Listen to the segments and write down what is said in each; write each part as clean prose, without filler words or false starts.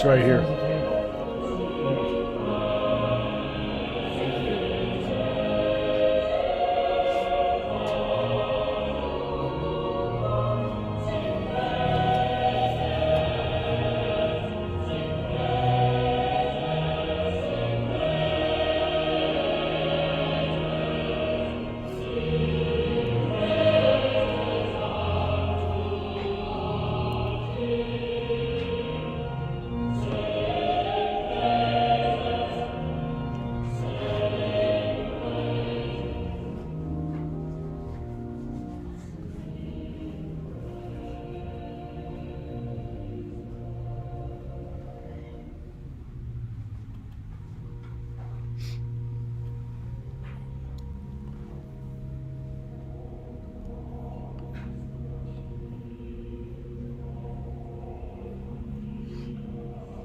It's right here.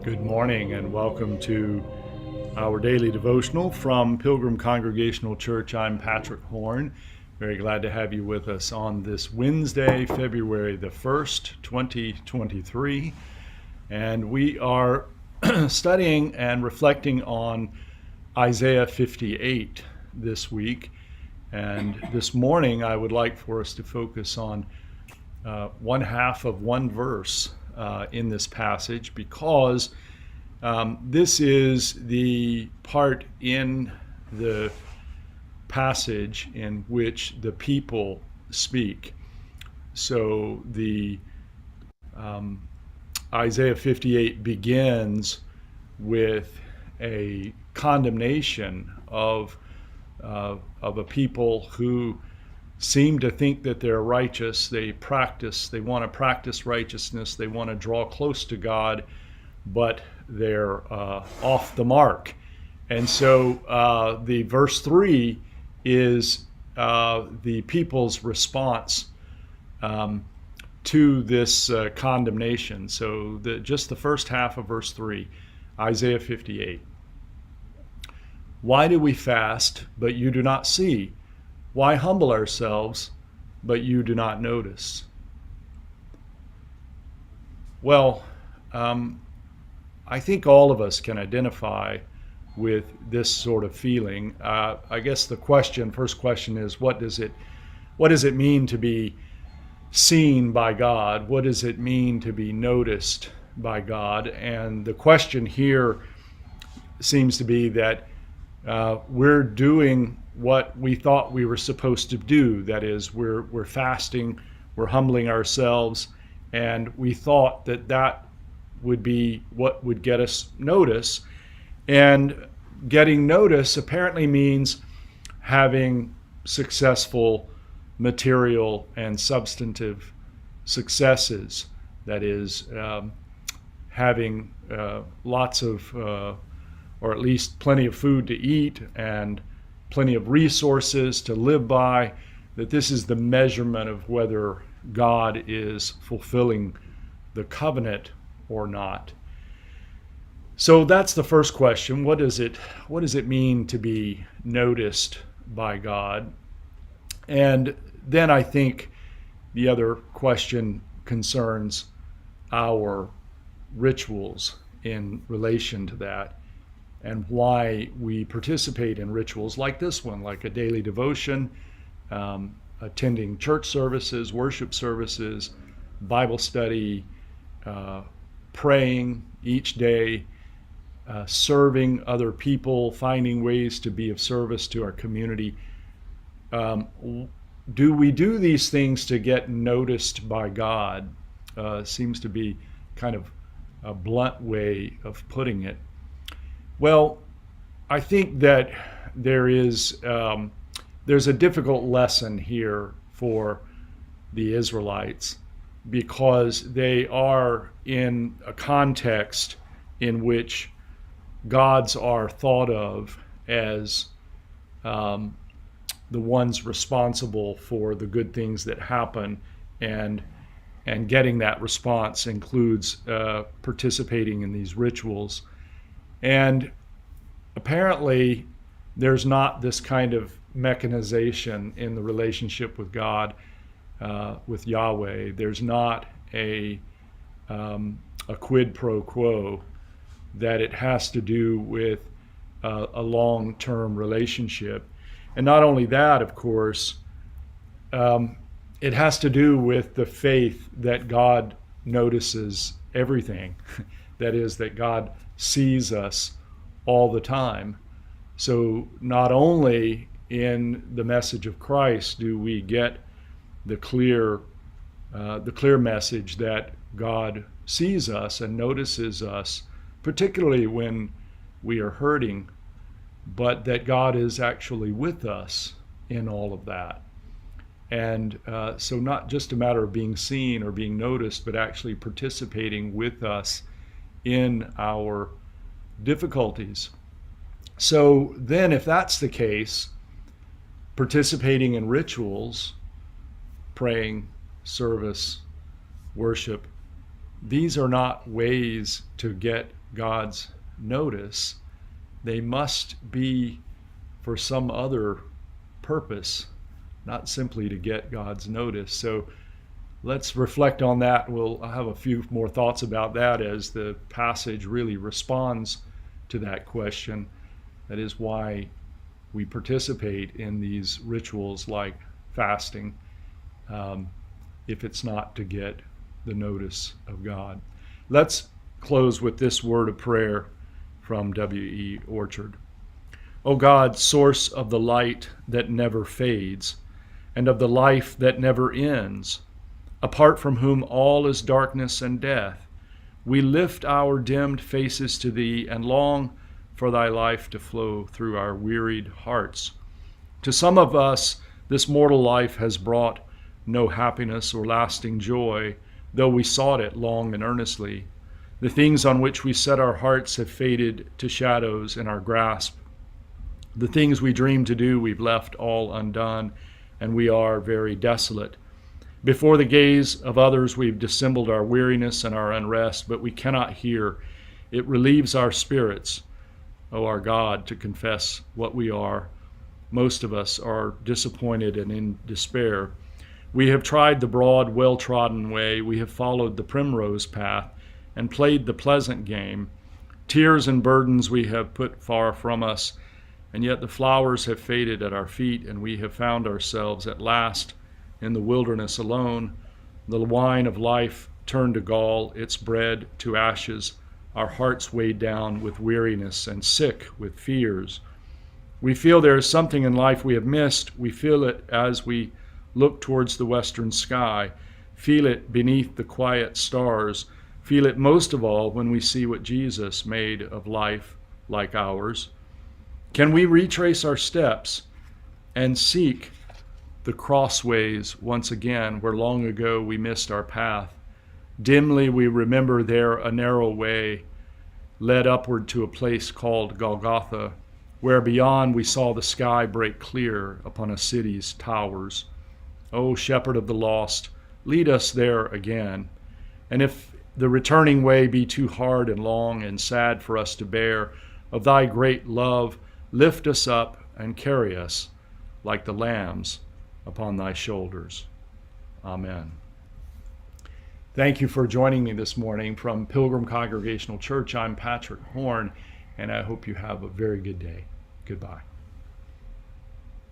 Good morning and welcome to our daily devotional from Pilgrim Congregational Church. I'm Patrick Horn. Very glad to have you with us on this Wednesday, February the 1st, 2023. And we are studying and reflecting on Isaiah 58 this week. And this morning I would like for us to focus on one half of one verse in this passage, because this is the part in the passage in which the people speak. So the Isaiah 58 begins with a condemnation of a people who seem to think that they're righteous. They want to practice righteousness. They want to draw close to God, but they're off the mark. And so the verse 3 is the people's response to this condemnation. So just the first half of verse 3, Isaiah 58. Why do we fast, but you do not see? Why humble ourselves, but you do not notice? Well, I think all of us can identify with this sort of feeling. I guess the first question is, what does it mean to be seen by God? What does it mean to be noticed by God? And the question here seems to be that we're doing what we thought we were supposed to do. That is, we're fasting, we're humbling ourselves, and we thought that would be what would get us notice. And getting notice apparently means having successful material and substantive successes. That is, having lots of, or at least plenty of food to eat and plenty of resources to live by, that this is the measurement of whether God is fulfilling the covenant or not. So that's the first question. What does it mean to be noticed by God? And then I think the other question concerns our rituals in relation to that, and why we participate in rituals like this one, like a daily devotion, attending church services, worship services, Bible study, praying each day, serving other people, finding ways to be of service to our community. Do we do these things to get noticed by God? Seems to be kind of a blunt way of putting it. Well, I think that there's a difficult lesson here for the Israelites, because they are in a context in which gods are thought of as the ones responsible for the good things that happen, and getting that response includes participating in these rituals. And apparently there's not this kind of mechanization in the relationship with God, with Yahweh. There's not a quid pro quo that it has to do with a long-term relationship. And not only that, of course, it has to do with the faith that God notices everything. That is, that God sees us all the time. So not only in the message of Christ do we get the clear message that God sees us and notices us, particularly when we are hurting, but that God is actually with us in all of that. And so not just a matter of being seen or being noticed, but actually participating with us in our difficulties. So then, if that's the case, participating in rituals, praying, service, worship, these are not ways to get God's notice. They must be for some other purpose, not simply to get God's notice. So let's reflect on that. I'll have a few more thoughts about that as the passage really responds to that question. That is why we participate in these rituals like fasting, if it's not to get the notice of God. Let's close with this word of prayer from W.E. Orchard. O God, source of the light that never fades, and of the life that never ends, apart from whom all is darkness and death, we lift our dimmed faces to Thee and long for Thy life to flow through our wearied hearts. To some of us, this mortal life has brought no happiness or lasting joy, though we sought it long and earnestly. The things on which we set our hearts have faded to shadows in our grasp. The things we dreamed to do we've left all undone, and we are very desolate. Before the gaze of others we've dissembled our weariness and our unrest, but we cannot hear. It relieves our spirits, O our God, to confess what we are. Most of us are disappointed and in despair. We have tried the broad, well-trodden way. We have followed the primrose path and played the pleasant game. Tears and burdens we have put far from us, and yet the flowers have faded at our feet, and we have found ourselves at last in the wilderness alone. The wine of life turned to gall, its bread to ashes, our hearts weighed down with weariness and sick with fears. We feel there is something in life we have missed. We feel it as we look towards the western sky, feel it beneath the quiet stars, feel it most of all when we see what Jesus made of life like ours. Can we retrace our steps and seek the crossways once again where long ago we missed our path? Dimly we remember there a narrow way led upward to a place called Golgotha, where beyond we saw the sky break clear upon a city's towers. O Shepherd of the lost, lead us there again. And if the returning way be too hard and long and sad for us to bear, of Thy great love, lift us up and carry us like the lambs upon Thy shoulders. Amen. Thank you for joining me this morning from Pilgrim Congregational Church. I'm Patrick Horn, and I hope you have a very good day. Goodbye.